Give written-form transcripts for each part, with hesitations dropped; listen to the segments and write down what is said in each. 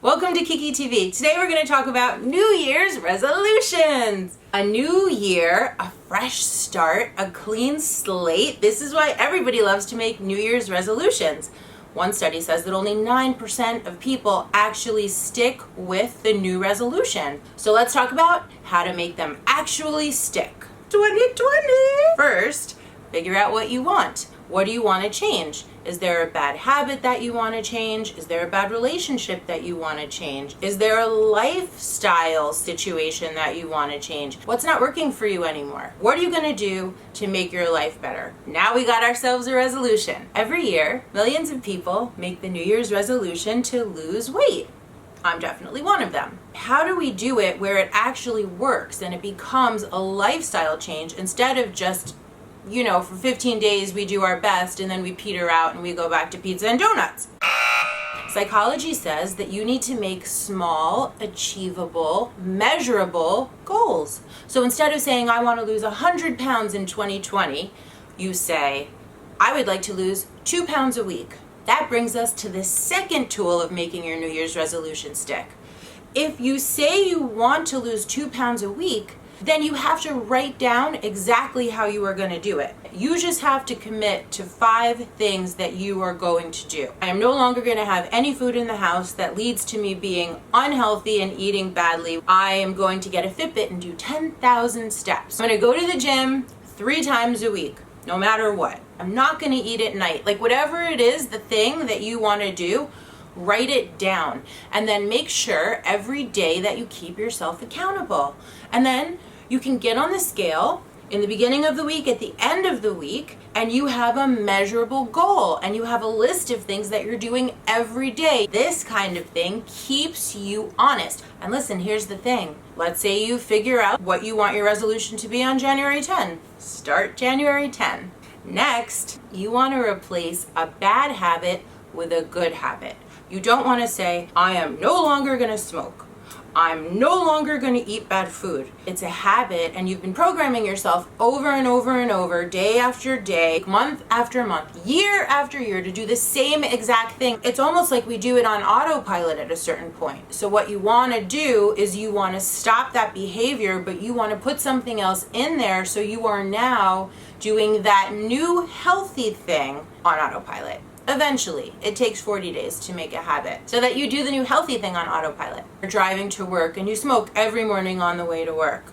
Welcome to Keicia TV. Today we're going to talk about New Year's resolutions. A new year, a fresh start, a clean slate. This is why everybody loves to make New Year's resolutions. One study says that only 9% of people actually stick with the new resolution. So let's talk about how to make them actually stick. 2020! First, figure out what you want. What do you want to change? Is there a bad habit that you want to change? Is there a bad relationship that you want to change? Is there a lifestyle situation that you want to change? What's not working for you anymore? What are you going to do to make your life better? Now we got ourselves a resolution. Every year, millions of people make the New Year's resolution to lose weight. I'm definitely one of them. How do we do it where it actually works and it becomes a lifestyle change instead of just for 15 days we do our best and then we peter out and we go back to pizza and donuts? Psychology says that you need to make small, achievable, measurable goals. So instead of saying, I want to lose 100 pounds in 2020, you say, I would like to lose 2 pounds a week. That brings us to the second tool of making your New Year's resolution stick. If you say you want to lose 2 pounds a week, then you have to write down exactly how you are going to do it. You just have to commit to 5 things that you are going to do. I am no longer going to have any food in the house that leads to me being unhealthy and eating badly. I am going to get a Fitbit and do 10,000 steps. I'm going to go to the gym 3 times a week, no matter what. I'm not going to eat at night. Like whatever it is, the thing that you want to do, write it down. And then make sure every day that you keep yourself accountable. And then you can get on the scale in the beginning of the week, at the end of the week, and you have a measurable goal and you have a list of things that you're doing every day. This kind of thing keeps you honest. And listen, here's the thing. Let's say you figure out what you want your resolution to be on January 10. Start January 10. Next, you want to replace a bad habit with a good habit. You don't want to say, I am no longer going to smoke. I'm no longer going to eat bad food. It's a habit and you've been programming yourself over and over and over, day after day, month after month, year after year to do the same exact thing. It's almost like we do it on autopilot at a certain point. So what you want to do is you want to stop that behavior, but you want to put something else in there so you are now doing that new healthy thing on autopilot. Eventually, it takes 40 days to make a habit so that you do the new healthy thing on autopilot. You're driving to work and you smoke every morning on the way to work.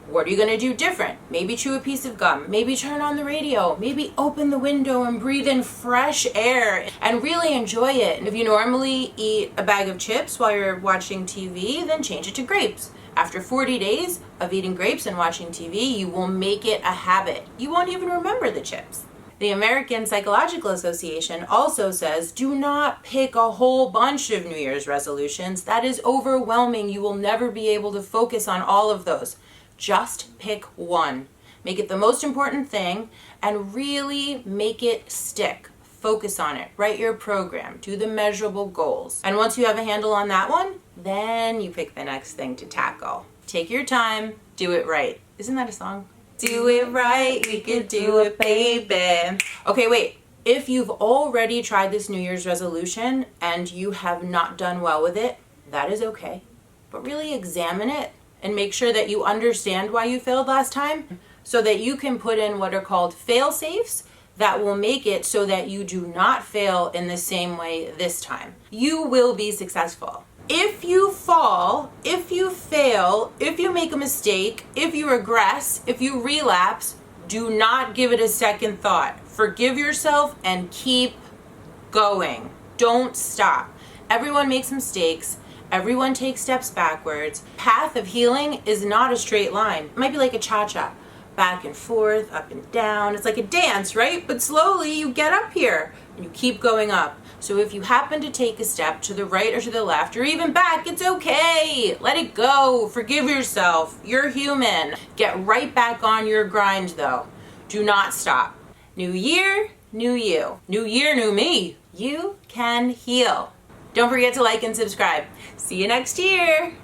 What are you going to do different? Maybe chew a piece of gum, maybe turn on the radio, maybe open the window and breathe in fresh air and really enjoy it. And if you normally eat a bag of chips while you're watching TV, then change it to grapes. After 40 days of eating grapes and watching TV, you will make it a habit. You won't even remember the chips. The American Psychological Association also says, do not pick a whole bunch of New Year's resolutions. That is overwhelming. You will never be able to focus on all of those. Just pick one. Make it the most important thing and really make it stick. Focus on it. Write your program. Do the measurable goals. And once you have a handle on that one, then you pick the next thing to tackle. Take your time. Do it right. Isn't that a song? Do it right, we could do it, baby. Okay, wait. If you've already tried this New Year's resolution and you have not done well with it, that is okay. But really examine it and make sure that you understand why you failed last time so that you can put in what are called fail-safes that will make it so that you do not fail in the same way this time. You will be successful. If you fall, if you fail, if you make a mistake, if you regress, if you relapse, do not give it a second thought. Forgive yourself and keep going. Don't stop. Everyone makes mistakes. Everyone takes steps backwards. Path of healing is not a straight line. It might be like a cha-cha. Back and forth, up and down. It's like a dance, right? But slowly you get up here and you keep going up. So if you happen to take a step to the right or to the left or even back, it's okay. Let it go. Forgive yourself. You're human. Get right back on your grind though. Do not stop. New year, new you. New year, new me. You can heal. Don't forget to like and subscribe. See you next year.